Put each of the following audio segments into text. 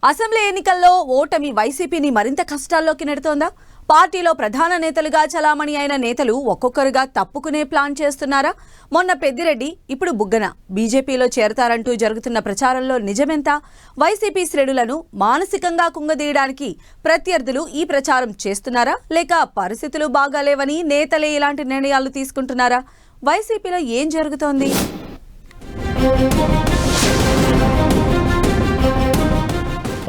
Assembly ఎన్నికల్లో ఓటమి వైసీపీని మరింత కష్టాల్లోకి నెడుతోందా? పార్టీలో ప్రధాన నేతలుగా చలామణి అయిన నేతలు ఒక్కొక్కరుగా తప్పుకునే ప్లాన్ చేస్తున్నారా? మొన్న పెద్దిరెడ్డి, ఇప్పుడు బుగ్గన బీజేపీలో చేరతారంటూ జరుగుతున్న ప్రచారంలో నిజమెంత? వైసీపీ శ్రేణులను మానసికంగా కుంగదీయడానికి ప్రత్యర్థులు ఈ ప్రచారం చేస్తున్నారా, లేక పరిస్థితులు బాగాలేవని నేతలే ఇలాంటి నిర్ణయాలు తీసుకుంటున్నారా? వైసీపీలో ఏం జరుగుతోంది?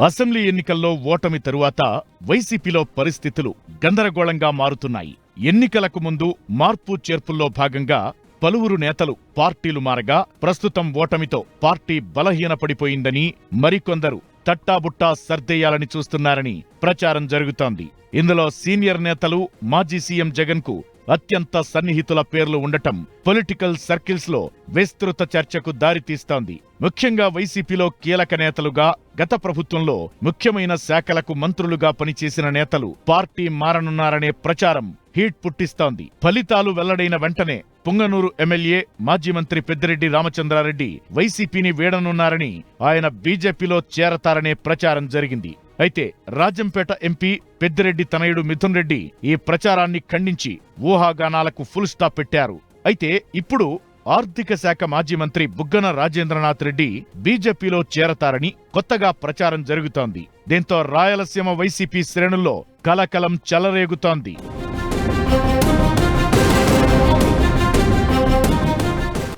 అసెంబ్లీ ఎన్నికల్లో ఓటమి తరువాత వైసీపీలో పరిస్థితులు గందరగోళంగా మారుతున్నాయి. ఎన్నికలకు ముందు మార్పు చేర్పుల్లో భాగంగా పలువురు నేతలు పార్టీలు మారగా, ప్రస్తుతం ఓటమితో పార్టీ బలహీనపడిపోయిందని మరికొందరు తట్టాబుట్టా సర్దేయాలని చూస్తున్నారని ప్రచారం జరుగుతోంది. ఇందులో సీనియర్ నేతలు మాజీ సీఎం జగన్ కు అత్యంత సన్నిహితుల పేర్లు ఉండటం పొలిటికల్ సర్కిల్స్ లో విస్తృత చర్చకు దారితీస్తోంది. ముఖ్యంగా వైసీపీలో కీలక నేతలుగా, గత ప్రభుత్వంలో ముఖ్యమైన శాఖలకు మంత్రులుగా పనిచేసిన నేతలు పార్టీ మారనున్నారనే ప్రచారం హీట్ పుట్టిస్తోంది. ఫలితాలు వెల్లడైన వెంటనే పుంగనూరు ఎమ్మెల్యే మాజీ మంత్రి పెద్దిరెడ్డి రామచంద్రారెడ్డి వైసీపీని వీడనున్నారని, ఆయన బీజేపీలో చేరతారనే ప్రచారం జరిగింది. అయితే రాజంపేట ఎంపీ పెద్దిరెడ్డి తనయుడు మిథున్ రెడ్డి ఈ ప్రచారాన్ని ఖండించి ఊహాగానాలకు ఫుల్ స్టాప్ పెట్టారు. అయితే ఇప్పుడు ఆర్థిక శాఖ మాజీ మంత్రి బుగ్గన రాజేంద్రనాథ్ రెడ్డి బీజేపీలో చేరతారని కొత్తగా ప్రచారం జరుగుతోంది. దీంతో రాయలసీమ వైసీపీ శ్రేణుల్లో కలకలం చెలరేగుతోంది.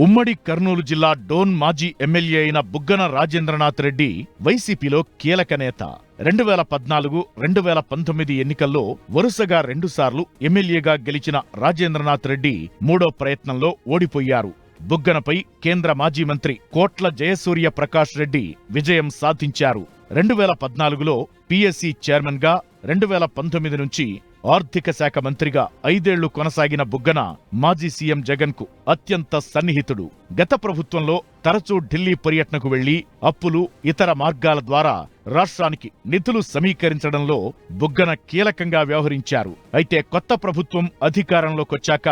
ఉమ్మడి కర్నూలు జిల్లా డోన్ మాజీ ఎమ్మెల్యే అయిన బుగ్గన రాజేంద్రనాథ్ రెడ్డి వైసీపీలో కీలక నేత. 2014, 2019 ఎన్నికల్లో వరుసగా 2 సార్లు ఎమ్మెల్యేగా గెలిచిన రాజేంద్రనాథ్ రెడ్డి మూడో ప్రయత్నంలో ఓడిపోయారు. బుగ్గనపై కేంద్ర మాజీ మంత్రి కోట్ల జయసూర్య ప్రకాష్ రెడ్డి విజయం సాధించారు. 2014లో పీఎస్సీ చైర్మన్ గా, 2019 నుంచి ఆర్థిక శాఖ మంత్రిగా 5 ఏళ్లు కొనసాగిన బుగ్గన మాజీ సీఎం జగన్ కు అత్యంత సన్నిహితుడు. గత ప్రభుత్వంలో తరచూ ఢిల్లీ పర్యటనకు వెళ్లి అప్పులు, ఇతర మార్గాల ద్వారా రాష్ట్రానికి నిధులు సమీకరించడంలో బుగ్గన కీలకంగా వ్యవహరించారు. అయితే కొత్త ప్రభుత్వం అధికారంలోకొచ్చాక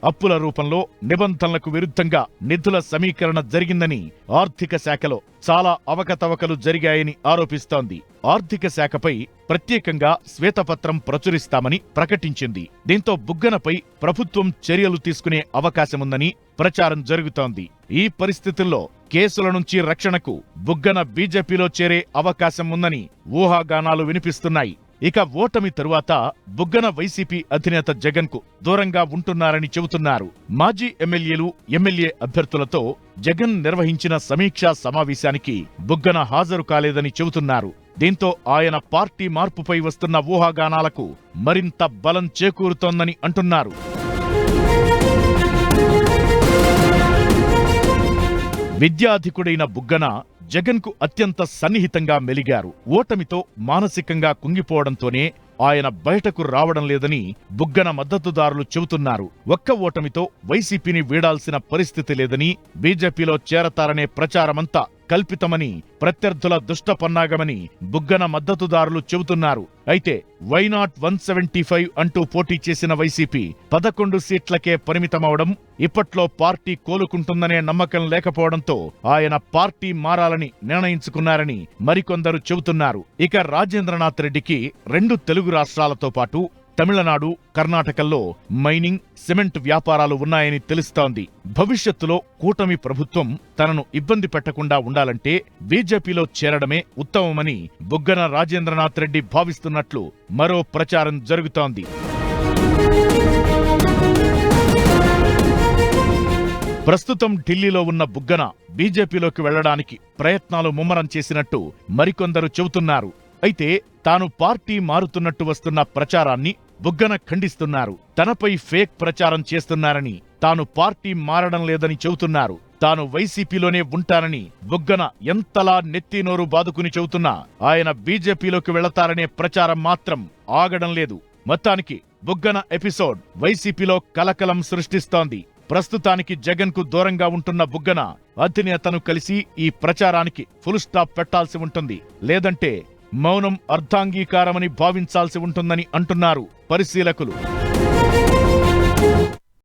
అప్పుల రూపంలో నిబంధనలకు విరుద్ధంగా నిధుల సమీకరణ జరిగిందని, ఆర్థిక శాఖలో చాలా అవకతవకలు జరిగాయని ఆరోపిస్తోంది. ఆర్థిక శాఖపై ప్రత్యేకంగా శ్వేతపత్రం ప్రచురిస్తామని ప్రకటించింది. దీంతో బుగ్గనపై ప్రభుత్వం చర్యలు తీసుకునే అవకాశముందని ప్రచారం జరుగుతోంది. ఈ పరిస్థితుల్లో కేసుల నుంచి రక్షణకు బుగ్గన బీజేపీలో చేరే అవకాశం ఉందని ఊహాగానాలు వినిపిస్తున్నాయి. ఇక ఓటమి తరువాత బుగ్గన వైసీపీ అధినేత జగన్ కు దూరంగా ఉంటున్నారని చెబుతున్నారు. మాజీ ఎమ్మెల్యేలు, ఎమ్మెల్యే అభ్యర్థులతో జగన్ నిర్వహించిన సమీక్షా సమావేశానికి బుగ్గన హాజరు కాలేదని చెబుతున్నారు. దీంతో ఆయన పార్టీ మార్పుపై వస్తున్న ఊహాగానాలకు మరింత బలం చేకూరుతోందని అంటున్నారు. విద్యాధికుడైన బుగ్గన జగన్ కు అత్యంత సన్నిహితంగా మెలిగారు. ఓటమితో మానసికంగా కుంగిపోవడంతోనే ఆయన బయటకు రావడం లేదని బుగ్గన మద్దతుదారులు చెబుతున్నారు. ఒక్క ఓటమితో వైసీపీని వీడాల్సిన పరిస్థితి లేదని, బీజేపీలో చేరతారనే ప్రచారమంతా కల్పితమని, ప్రత్యర్థుల దుష్టపన్నాగమని బుగ్గన మద్దతుదారులు చెబుతున్నారు. అయితే వైనాట్ 175 అంటూ పోటీ చేసిన వైసీపీ 11 సీట్లకే పరిమితమవడం, ఇప్పట్లో పార్టీ కోలుకుంటుందనే నమ్మకం లేకపోవడంతో ఆయన పార్టీ మారాలని నిర్ణయించుకున్నారని మరికొందరు చెబుతున్నారు. ఇక రాజేంద్రనాథ్ రెడ్డికి 2 తెలుగు రాష్ట్రాలతో పాటు తమిళనాడు, కర్ణాటకల్లో మైనింగ్, సిమెంట్ వ్యాపారాలు ఉన్నాయని తెలుస్తోంది. భవిష్యత్తులో కూటమి ప్రభుత్వం తనను ఇబ్బంది పెట్టకుండా ఉండాలంటే బీజేపీలో చేరడమే ఉత్తమమని బుగ్గన రాజేంద్రనాథ్ రెడ్డి భావిస్తున్నట్లు మరో ప్రచారం జరుగుతోంది. ప్రస్తుతం ఢిల్లీలో ఉన్న బుగ్గన బీజేపీలోకి వెళ్లడానికి ప్రయత్నాలు ముమ్మరం చేసినట్టు మరికొందరు చెబుతున్నారు. అయితే తాను పార్టీ మారుతున్నట్టు వస్తున్న ప్రచారాన్ని బుగ్గన ఖండిస్తున్నారు. తనపై ఫేక్ ప్రచారం చేస్తున్నారని, తాను పార్టీ మారడం లేదని చెబుతున్నారు. తాను వైసీపీలోనే ఉంటానని బుగ్గన ఎంతలా నెత్తినోరు బాదుకుని చెబుతున్నా ఆయన బీజేపీలోకి వెళతారనే ప్రచారం మాత్రం ఆగడం లేదు. మొత్తానికి బుగ్గన ఎపిసోడ్ వైసీపీలో కలకలం సృష్టిస్తోంది. ప్రస్తుతానికి జగన్ కు దూరంగా ఉంటున్న బుగ్గన అధినేతను కలిసి ఈ ప్రచారానికి ఫుల్ స్టాప్ పెట్టాల్సి ఉంటుంది. లేదంటే మౌనం అర్ధాంగీకారమని భావించాల్సి ఉంటుందని అంటున్నారు పరిశీలకులు.